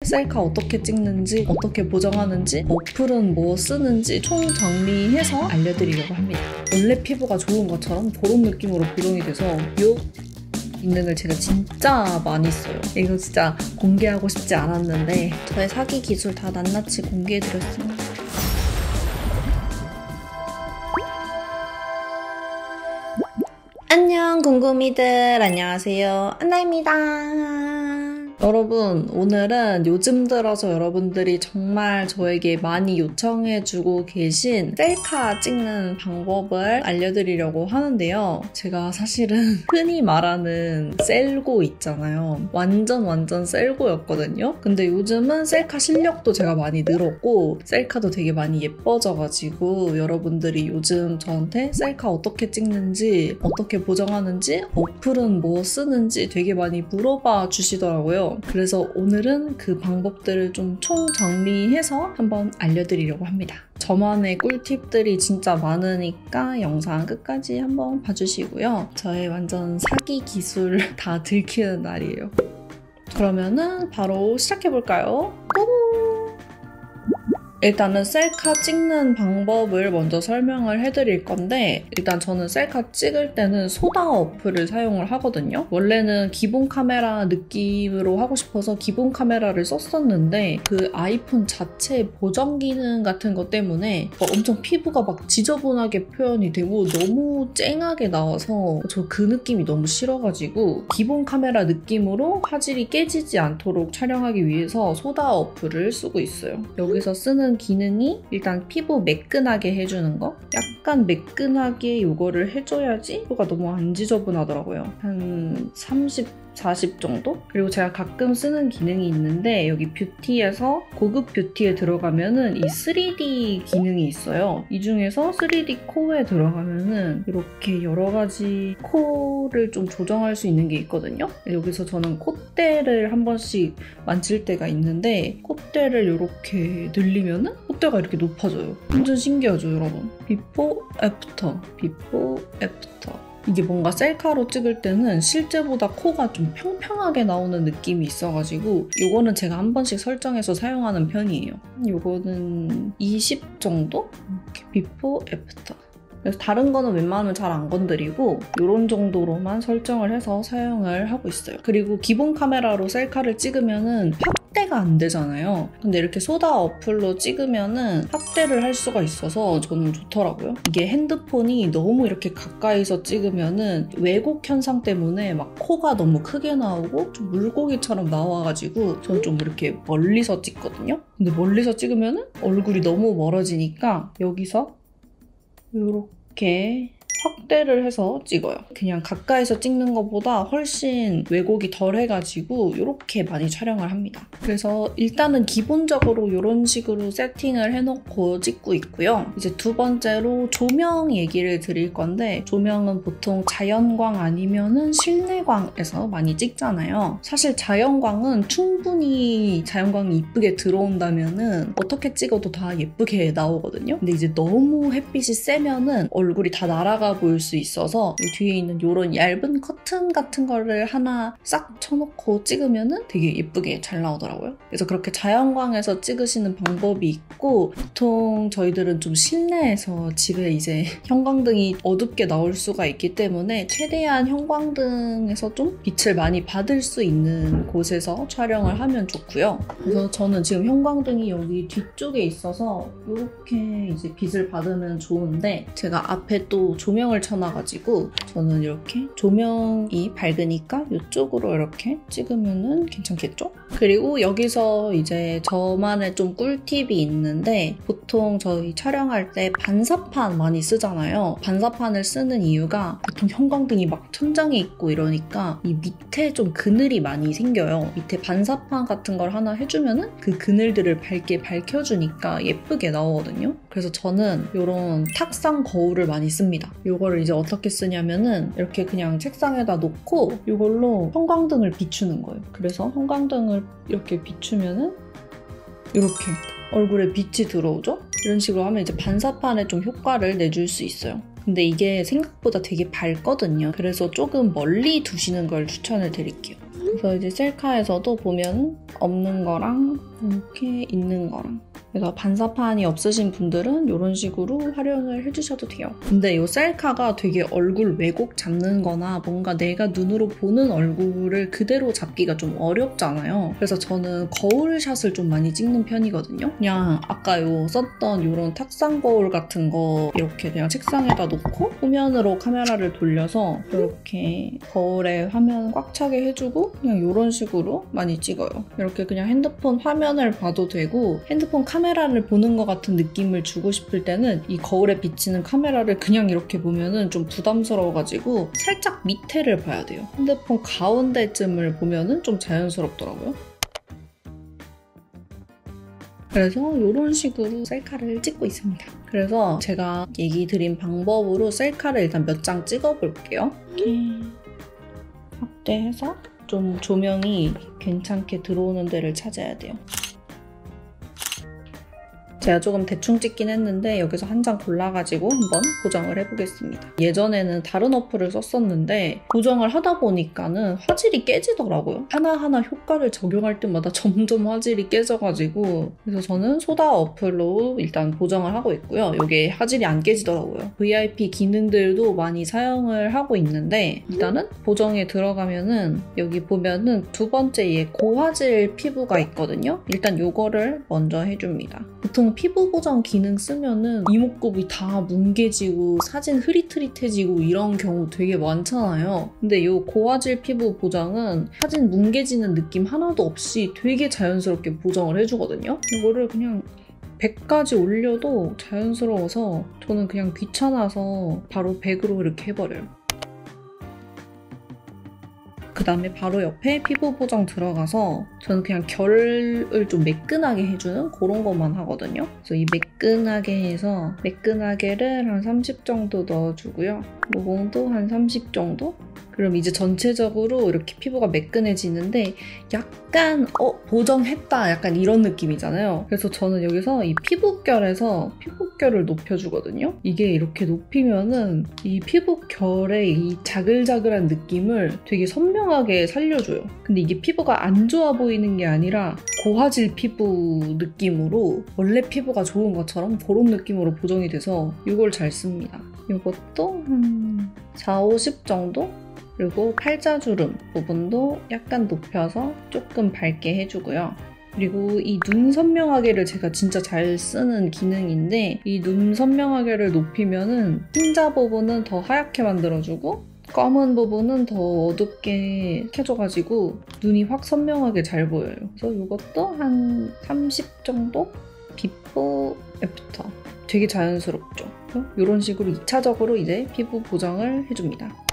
셀카 어떻게 찍는지, 어떻게 보정하는지, 어플은 뭐 쓰는지 총 정리해서 알려드리려고 합니다. 원래 피부가 좋은 것처럼 그런 느낌으로 보정이 돼서 요 기능을 제가 진짜 많이 써요. 이거 진짜 공개하고 싶지 않았는데 저의 사기 기술 다 낱낱이 공개해드렸습니다. 안녕 궁금이들, 안녕하세요, 안나입니다. 여러분, 오늘은 요즘 들어서 여러분들이 정말 저에게 많이 요청해주고 계신 셀카 찍는 방법을 알려드리려고 하는데요. 제가 사실은 흔히 말하는 셀고 있잖아요. 완전 셀고였거든요. 근데 요즘은 셀카 실력도 제가 많이 늘었고 셀카도 되게 많이 예뻐져가지고 여러분들이 요즘 저한테 셀카 어떻게 찍는지, 어떻게 보정하는지, 어플은 뭐 쓰는지 되게 많이 물어봐 주시더라고요. 그래서 오늘은 그 방법들을 좀 총 정리해서 한번 알려드리려고 합니다. 저만의 꿀팁들이 진짜 많으니까 영상 끝까지 한번 봐주시고요. 저의 완전 사기 기술 다 들키는 날이에요. 그러면은 바로 시작해볼까요? 일단은 셀카 찍는 방법을 먼저 설명을 해드릴 건데, 일단 저는 셀카 찍을 때는 소다 어플을 사용을 하거든요. 원래는 기본 카메라 느낌으로 하고 싶어서 기본 카메라를 썼었는데 그 아이폰 자체 보정 기능 같은 것 때문에 엄청 피부가 막 지저분하게 표현이 되고 너무 쨍하게 나와서 저 그 느낌이 너무 싫어가지고 기본 카메라 느낌으로 화질이 깨지지 않도록 촬영하기 위해서 소다 어플을 쓰고 있어요. 여기서 쓰는 기능이 일단 피부 매끈하게 해주는 거, 약간 매끈하게 이거를 해줘야지 피부가 너무 안 지저분하더라고요. 한 30, 40 정도? 그리고 제가 가끔 쓰는 기능이 있는데 여기 뷰티에서 고급 뷰티에 들어가면은 이 3D 기능이 있어요. 이 중에서 3D 코어에 들어가면은 이렇게 여러 가지 코를 좀 조정할 수 있는 게 있거든요. 여기서 저는 콧대를 한 번씩 만질 때가 있는데 콧대를 이렇게 늘리면은 콧대가 이렇게 높아져요. 완전 신기하죠, 여러분? 비포, 애프터, 비포, 애프터. 이게 뭔가 셀카로 찍을 때는 실제보다 코가 좀 평평하게 나오는 느낌이 있어가지고 이거는 제가 한 번씩 설정해서 사용하는 편이에요. 이거는 20 정도? 이렇게 비포, 애프터. 그래서 다른 거는 웬만하면 잘 안 건드리고 이런 정도로만 설정을 해서 사용을 하고 있어요. 그리고 기본 카메라로 셀카를 찍으면은 확대가 안 되잖아요. 근데 이렇게 소다 어플로 찍으면은 확대를 할 수가 있어서 저는 좋더라고요. 이게 핸드폰이 너무 이렇게 가까이서 찍으면은 왜곡 현상 때문에 막 코가 너무 크게 나오고 좀 물고기처럼 나와가지고 저는 좀 이렇게 멀리서 찍거든요. 근데 멀리서 찍으면은 얼굴이 너무 멀어지니까 여기서 이렇게 확대를 해서 찍어요. 그냥 가까이서 찍는 것보다 훨씬 왜곡이 덜 해가지고 이렇게 많이 촬영을 합니다. 그래서 일단은 기본적으로 이런 식으로 세팅을 해놓고 찍고 있고요. 이제 두 번째로 조명 얘기를 드릴 건데, 조명은 보통 자연광 아니면은 실내광에서 많이 찍잖아요. 사실 자연광은 충분히 자연광이 이쁘게 들어온다면은 어떻게 찍어도 다 예쁘게 나오거든요. 근데 이제 너무 햇빛이 세면은 얼굴이 다 날아가 보일 수 있어서 이 뒤에 있는 이런 얇은 커튼 같은 거를 하나 싹 쳐놓고 찍으면은 되게 예쁘게 잘 나오더라고요. 그래서 그렇게 자연광에서 찍으시는 방법이 있고, 보통 저희들은 좀 실내에서 집에 이제 형광등이 어둡게 나올 수가 있기 때문에 최대한 형광등에서 좀 빛을 많이 받을 수 있는 곳에서 촬영을 하면 좋고요. 그래서 저는 지금 형광등이 여기 뒤쪽에 있어서 이렇게 이제 빛을 받으면 좋은데, 제가 앞에 또 조명을 쳐놔가지고 저는 이렇게 조명이 밝으니까 이쪽으로 이렇게 찍으면은 괜찮겠죠? 그리고 여기서 이제 저만의 좀 꿀팁이 있는데, 보통 저희 촬영할 때 반사판 많이 쓰잖아요. 반사판을 쓰는 이유가 보통 형광등이 막 천장에 있고 이러니까 이 밑에 좀 그늘이 많이 생겨요. 밑에 반사판 같은 걸 하나 해주면은 그 그늘들을 밝게 밝혀주니까 예쁘게 나오거든요. 그래서 저는 이런 탁상 거울을 많이 씁니다. 이거를 이제 어떻게 쓰냐면은 이렇게 그냥 책상에다 놓고 이걸로 형광등을 비추는 거예요. 그래서 형광등을 이렇게 비추면은 이렇게 얼굴에 빛이 들어오죠? 이런 식으로 하면 이제 반사판에 좀 효과를 내줄 수 있어요. 근데 이게 생각보다 되게 밝거든요. 그래서 조금 멀리 두시는 걸 추천을 드릴게요. 그래서 이제 셀카에서도 보면 없는 거랑 이렇게 있는 거랑, 그래서 반사판이 없으신 분들은 이런 식으로 활용을 해주셔도 돼요. 근데 이 셀카가 되게 얼굴 왜곡 잡는 거나 뭔가 내가 눈으로 보는 얼굴을 그대로 잡기가 좀 어렵잖아요. 그래서 저는 거울샷을 좀 많이 찍는 편이거든요. 그냥 아까 썼던 이런 탁상 거울 같은 거 이렇게 그냥 책상에다 놓고 후면으로 카메라를 돌려서 이렇게 거울에 화면 꽉 차게 해주고 그냥 이런 식으로 많이 찍어요. 이렇게 그냥 핸드폰 화면을 봐도 되고 핸드폰 카메라를 보는 것 같은 느낌을 주고 싶을 때는 이 거울에 비치는 카메라를 그냥 이렇게 보면은 좀 부담스러워가지고 살짝 밑에를 봐야 돼요. 핸드폰 가운데쯤을 보면은 좀 자연스럽더라고요. 그래서 이런 식으로 셀카를 찍고 있습니다. 그래서 제가 얘기 드린 방법으로 셀카를 일단 몇 장 찍어볼게요. 이렇게 확대해서 좀 조명이 괜찮게 들어오는 데를 찾아야 돼요. 제가 조금 대충 찍긴 했는데 여기서 한 장 골라가지고 한번 보정을 해보겠습니다. 예전에는 다른 어플을 썼었는데 보정을 하다 보니까는 화질이 깨지더라고요. 하나하나 효과를 적용할 때마다 점점 화질이 깨져가지고, 그래서 저는 소다 어플로 일단 보정을 하고 있고요. 이게 화질이 안 깨지더라고요. VIP 기능들도 많이 사용을 하고 있는데 일단은 보정에 들어가면은 여기 보면은 두 번째에 고화질 피부가 있거든요. 일단 이거를 먼저 해줍니다. 보통 피부 보정 기능 쓰면은 이목구비 다 뭉개지고 사진 흐릿흐릿해지고 이런 경우 되게 많잖아요. 근데 이 고화질 피부 보정은 사진 뭉개지는 느낌 하나도 없이 되게 자연스럽게 보정을 해주거든요. 이거를 그냥 100까지 올려도 자연스러워서 저는 그냥 귀찮아서 바로 100으로 이렇게 해버려요. 그 다음에 바로 옆에 피부 보정 들어가서 저는 그냥 결을 좀 매끈하게 해주는 그런 것만 하거든요. 그래서 이 매끈하게 해서 매끈하게를 한 30 정도 넣어주고요. 모공도 한 30 정도? 그럼 이제 전체적으로 이렇게 피부가 매끈해지는데 약간 보정했다 약간 이런 느낌이잖아요. 그래서 저는 여기서 이 피부결에서 피부결을 높여주거든요. 이게 이렇게 높이면은 이 피부결의 이 자글자글한 느낌을 되게 선명하게 살려줘요. 근데 이게 피부가 안 좋아 보이는 게 아니라 고화질 피부 느낌으로 원래 피부가 좋은 것처럼 그런 느낌으로 보정이 돼서 이걸 잘 씁니다. 이것도 한 4, 50 정도? 그리고 팔자주름 부분도 약간 높여서 조금 밝게 해주고요. 그리고 이 눈 선명하게를 제가 진짜 잘 쓰는 기능인데 이 눈 선명하게를 높이면은 흰자 부분은 더 하얗게 만들어주고 검은 부분은 더 어둡게 해줘가지고 눈이 확 선명하게 잘 보여요. 그래서 이것도 한 30 정도? 비포, 애프터. 되게 자연스럽죠. 이런 식으로 2차적으로 이제 피부 보정을 해줍니다.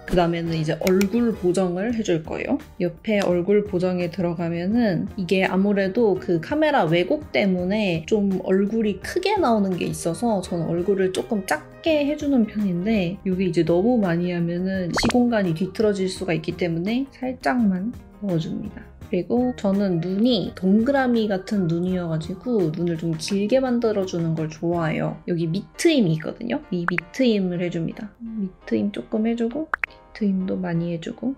그 다음에는 이제 얼굴 보정을 해줄 거예요. 옆에 얼굴 보정에 들어가면은 이게 아무래도 그 카메라 왜곡 때문에 좀 얼굴이 크게 나오는 게 있어서 저는 얼굴을 조금 작게 해주는 편인데 이게 이제 너무 많이 하면은 시공간이 뒤틀어질 수가 있기 때문에 살짝만 넣어줍니다. 그리고 저는 눈이 동그라미 같은 눈이어가지고 눈을 좀 길게 만들어주는 걸 좋아해요. 여기 밑트임이 있거든요. 이 밑트임을 해줍니다. 밑트임 조금 해주고 밑트임도 많이 해주고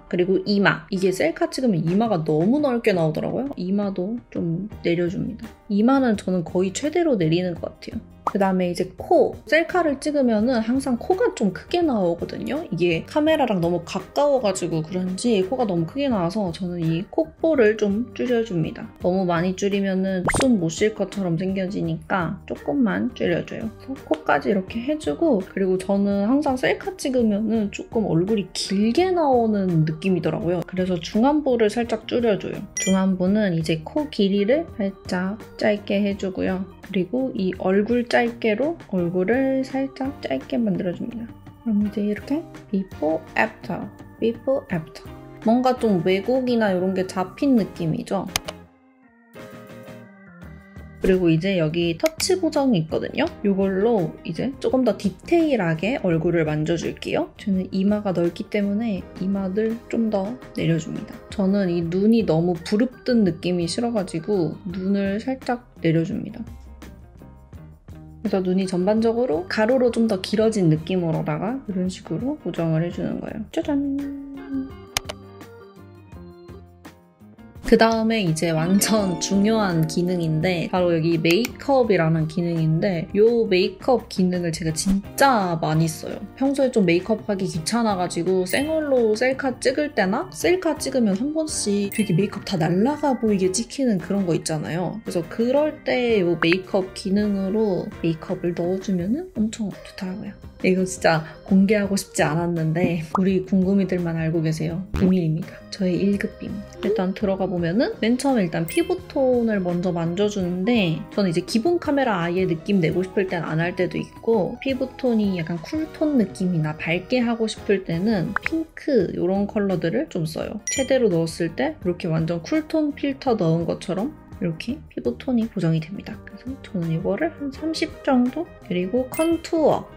그리고 이마. 이게 셀카 찍으면 이마가 너무 넓게 나오더라고요. 이마도 좀 내려줍니다. 이마는 저는 거의 최대로 내리는 것 같아요. 그 다음에 이제 코. 셀카를 찍으면은 항상 코가 좀 크게 나오거든요. 이게 카메라랑 너무 가까워가지고 그런지 코가 너무 크게 나와서 저는 이 콧볼을 좀 줄여줍니다. 너무 많이 줄이면은 숨 못 쉴 것처럼 생겨지니까 조금만 줄여줘요. 그래서 코까지 이렇게 해주고 그리고 저는 항상 셀카 찍으면은 조금 얼굴이 길게 나오는 느낌이더라고요. 그래서 중안부를 살짝 줄여줘요. 중안부는 이제 코 길이를 살짝 짧게 해주고요. 그리고 이 얼굴 짧게로 얼굴을 살짝 짧게 만들어줍니다. 그럼 이제 이렇게 before, after, before, after. 뭔가 좀 왜곡이나 이런 게 잡힌 느낌이죠? 그리고 이제 여기 터치 보정이 있거든요. 이걸로 이제 조금 더 디테일하게 얼굴을 만져줄게요. 저는 이마가 넓기 때문에 이마를 좀 더 내려줍니다. 저는 이 눈이 너무 부릅뜬 느낌이 싫어가지고 눈을 살짝 내려줍니다. 그래서 눈이 전반적으로 가로로 좀 더 길어진 느낌으로다가 이런 식으로 고정을 해주는 거예요. 짜잔! 그 다음에 이제 완전 중요한 기능인데 바로 여기 메이크업이라는 기능인데 이 메이크업 기능을 제가 진짜 많이 써요. 평소에 좀 메이크업 하기 귀찮아가지고 생얼로 셀카 찍을 때나 셀카 찍으면 한 번씩 되게 메이크업 다 날아가 보이게 찍히는 그런 거 있잖아요. 그래서 그럴 때 이 메이크업 기능으로 메이크업을 넣어주면 엄청 좋더라고요. 이거 진짜 공개하고 싶지 않았는데 우리 궁금이들만 알고 계세요. 비밀입니다. 저의 1급 비밀. 일단 들어가 보면은 맨 처음에 일단 피부톤을 먼저 만져주는데 저는 이제 기본 카메라 아예 느낌 내고 싶을 땐 안 할 때도 있고 피부톤이 약간 쿨톤 느낌이나 밝게 하고 싶을 때는 핑크 이런 컬러들을 좀 써요. 최대로 넣었을 때 이렇게 완전 쿨톤 필터 넣은 것처럼 이렇게 피부톤이 보정이 됩니다. 그래서 저는 이거를 한 30 정도? 그리고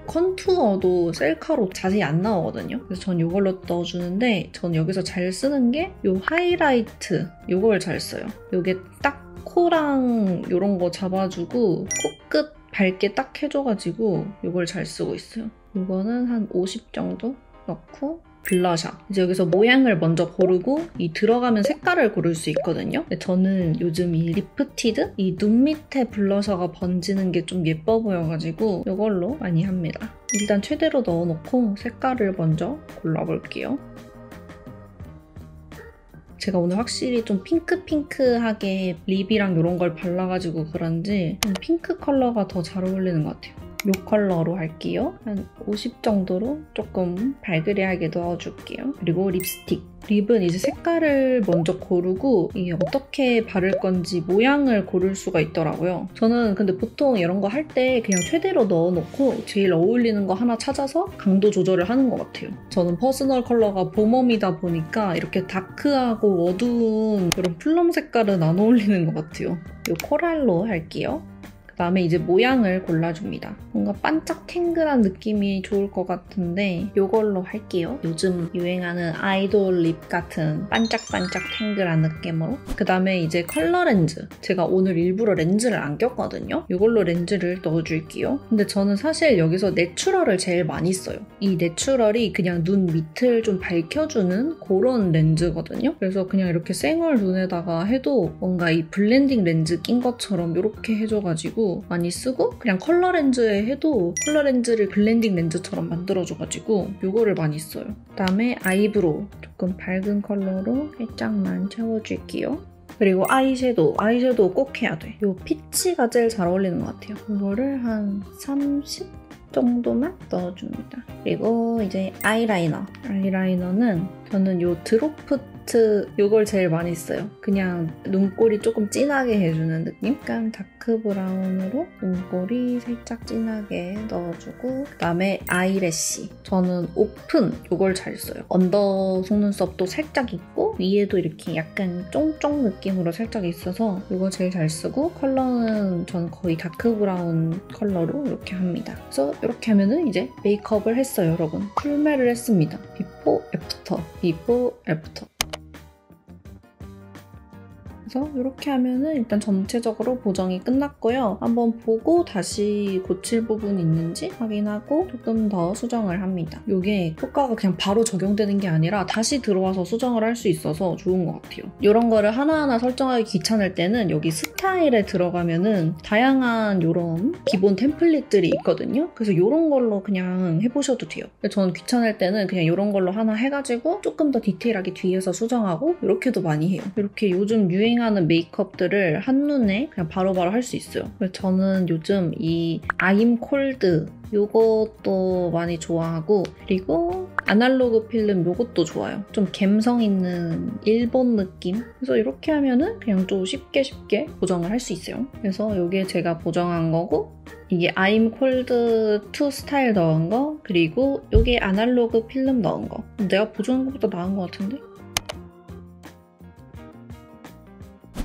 컨투어도 셀카로 자세히 안 나오거든요. 그래서 전 이걸로 넣어주는데 전 여기서 잘 쓰는 게 이 하이라이트 이걸 잘 써요. 이게 딱 코랑 이런 거 잡아주고 코끝 밝게 딱 해줘가지고 이걸 잘 쓰고 있어요. 이거는 한 50 정도 넣고 블러셔. 이제 여기서 모양을 먼저 고르고 이 들어가면 색깔을 고를 수 있거든요. 근데 저는 요즘 이 리프티드? 이 눈 밑에 블러셔가 번지는 게 좀 예뻐 보여가지고 이걸로 많이 합니다. 일단 최대로 넣어놓고 색깔을 먼저 골라볼게요. 제가 오늘 확실히 좀 핑크핑크하게 립이랑 이런 걸 발라가지고 그런지 핑크 컬러가 더 잘 어울리는 것 같아요. 이 컬러로 할게요. 한 50 정도로 조금 발그레하게 넣어줄게요. 그리고 립스틱. 립은 이제 색깔을 먼저 고르고 이게 어떻게 바를 건지 모양을 고를 수가 있더라고요. 저는 근데 보통 이런 거 할 때 그냥 최대로 넣어놓고 제일 어울리는 거 하나 찾아서 강도 조절을 하는 것 같아요. 저는 퍼스널 컬러가 봄웜이다 보니까 이렇게 다크하고 어두운 이런 플럼 색깔은 안 어울리는 것 같아요. 이 코랄로 할게요. 그다음에 이제 모양을 골라줍니다. 뭔가 반짝 탱글한 느낌이 좋을 것 같은데 이걸로 할게요. 요즘 유행하는 아이돌 립 같은 반짝반짝 탱글한 느낌으로. 그다음에 이제 컬러 렌즈. 제가 오늘 일부러 렌즈를 안 꼈거든요. 이걸로 렌즈를 넣어줄게요. 근데 저는 사실 여기서 내추럴을 제일 많이 써요. 이 내추럴이 그냥 눈 밑을 좀 밝혀주는 그런 렌즈거든요. 그래서 그냥 이렇게 생얼 눈에다가 해도 뭔가 이 블렌딩 렌즈 낀 것처럼 이렇게 해줘가지고 많이 쓰고 그냥 컬러 렌즈에 해도 컬러 렌즈를 블렌딩 렌즈처럼 만들어줘가지고 이거를 많이 써요. 그다음에 아이브로우 조금 밝은 컬러로 살짝만 채워줄게요. 그리고 아이섀도우 꼭 해야 돼. 이 피치가 제일 잘 어울리는 것 같아요. 이거를 한 30 정도만 넣어줍니다. 그리고 이제 아이라이너는 저는 이 드롭프트 이걸 제일 많이 써요. 그냥 눈꼬리 조금 진하게 해주는 느낌? 약간 다크 브라운으로 눈꼬리 살짝 진하게 넣어주고 그다음에 아이래쉬. 저는 오픈 이걸 잘 써요. 언더 속눈썹도 살짝 있고 위에도 이렇게 약간 쫑쫑 느낌으로 살짝 있어서 이거 제일 잘 쓰고 컬러는 저는 거의 다크 브라운 컬러로 이렇게 합니다. 그래서 이렇게 하면은 이제 메이크업을 했어요, 여러분. 풀메를 했습니다. 비포, 애프터. 그래서 이렇게 하면은 일단 전체적으로 보정이 끝났고요. 한번 보고 다시 고칠 부분이 있는지 확인하고 조금 더 수정을 합니다. 이게 효과가 그냥 바로 적용되는 게 아니라 다시 들어와서 수정을 할 수 있어서 좋은 것 같아요. 이런 거를 하나하나 설정하기 귀찮을 때는 여기 스타일에 들어가면은 다양한 이런 기본 템플릿들이 있거든요. 그래서 이런 걸로 그냥 해보셔도 돼요. 저는 귀찮을 때는 그냥 이런 걸로 하나 해가지고 조금 더 디테일하게 뒤에서 수정하고 이렇게도 많이 해요. 이렇게 요즘 유행하는 메이크업들을 한눈에 그냥 바로바로 할 수 있어요. 그래서 저는 요즘 이 I'm Cold 요것도 많이 좋아하고 그리고 아날로그 필름 요것도 좋아요. 좀 감성 있는 일본 느낌? 그래서 이렇게 하면은 그냥 좀 쉽게 보정을 할 수 있어요. 그래서 이게 제가 보정한 거고 이게 I'm Cold 2 스타일 넣은 거 그리고 이게 아날로그 필름 넣은 거. 내가 보정한 것보다 나은 것 같은데?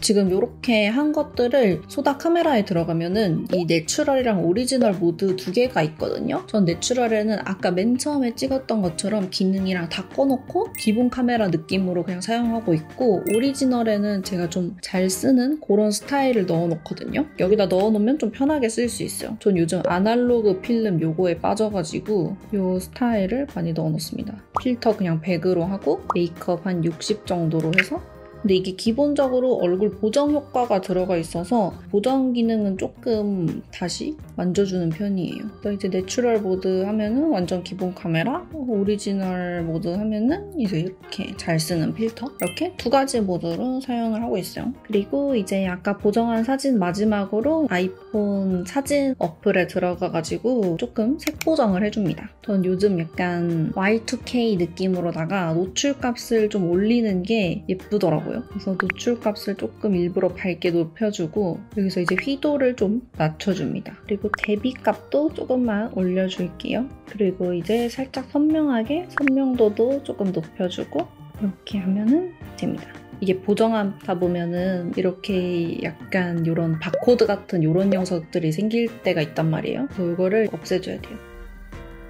지금 이렇게 한 것들을 소다 카메라에 들어가면은 이 내추럴이랑 오리지널 모드 두 개가 있거든요. 전 내추럴에는 아까 맨 처음에 찍었던 것처럼 기능이랑 다 꺼놓고 기본 카메라 느낌으로 그냥 사용하고 있고, 오리지널에는 제가 좀 잘 쓰는 그런 스타일을 넣어놓거든요. 여기다 넣어놓으면 좀 편하게 쓸 수 있어요. 전 요즘 아날로그 필름 요거에 빠져가지고 요 스타일을 많이 넣어놓습니다. 필터 그냥 100으로 하고 메이크업 한 60 정도로 해서, 근데 이게 기본적으로 얼굴 보정 효과가 들어가 있어서 보정 기능은 조금 다시 만져주는 편이에요. 이제 내추럴 모드 하면은 완전 기본 카메라, 오리지널 모드 하면은 이제 이렇게 잘 쓰는 필터, 이렇게 두 가지 모드로 사용을 하고 있어요. 그리고 이제 아까 보정한 사진 마지막으로 아이폰 사진 어플에 들어가가지고 조금 색 보정을 해줍니다. 전 요즘 약간 Y2K 느낌으로다가 노출값을 좀 올리는 게 예쁘더라고요. 그래서 노출값을 조금 일부러 밝게 높여주고 여기서 이제 휘도를 좀 낮춰줍니다. 그리고 대비값도 조금만 올려줄게요. 그리고 이제 살짝 선명하게 선명도도 조금 높여주고 이렇게 하면은 됩니다. 이게 보정하다 보면은 이렇게 약간 이런 바코드 같은 이런 녀석들이 생길 때가 있단 말이에요. 그래서 이거를 없애줘야 돼요.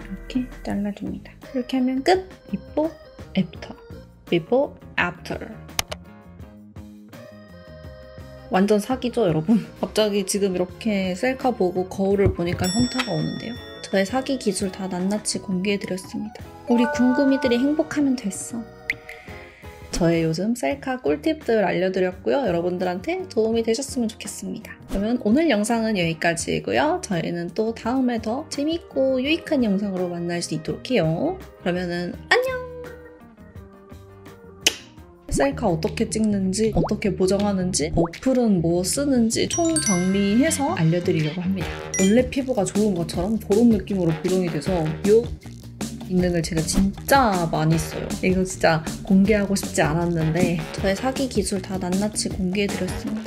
이렇게 잘라줍니다. 이렇게 하면 끝! Before, After. Before, After. 완전 사기죠, 여러분? 갑자기 지금 이렇게 셀카 보고 거울을 보니까 현타가 오는데요. 저의 사기 기술 다 낱낱이 공개해드렸습니다. 우리 궁금이들이 행복하면 됐어. 저의 요즘 셀카 꿀팁들 알려드렸고요. 여러분들한테 도움이 되셨으면 좋겠습니다. 그러면 오늘 영상은 여기까지고요. 저희는 또 다음에 더 재밌고 유익한 영상으로 만날 수 있도록 해요. 그러면은 안녕! 셀카 어떻게 찍는지, 어떻게 보정하는지, 어플은 뭐 쓰는지 총 정리해서 알려드리려고 합니다. 원래 피부가 좋은 것처럼 그런 느낌으로 보정이 돼서 요 기능을 제가 진짜 많이 써요. 이거 진짜 공개하고 싶지 않았는데 저의 사기 기술 다 낱낱이 공개해드렸습니다.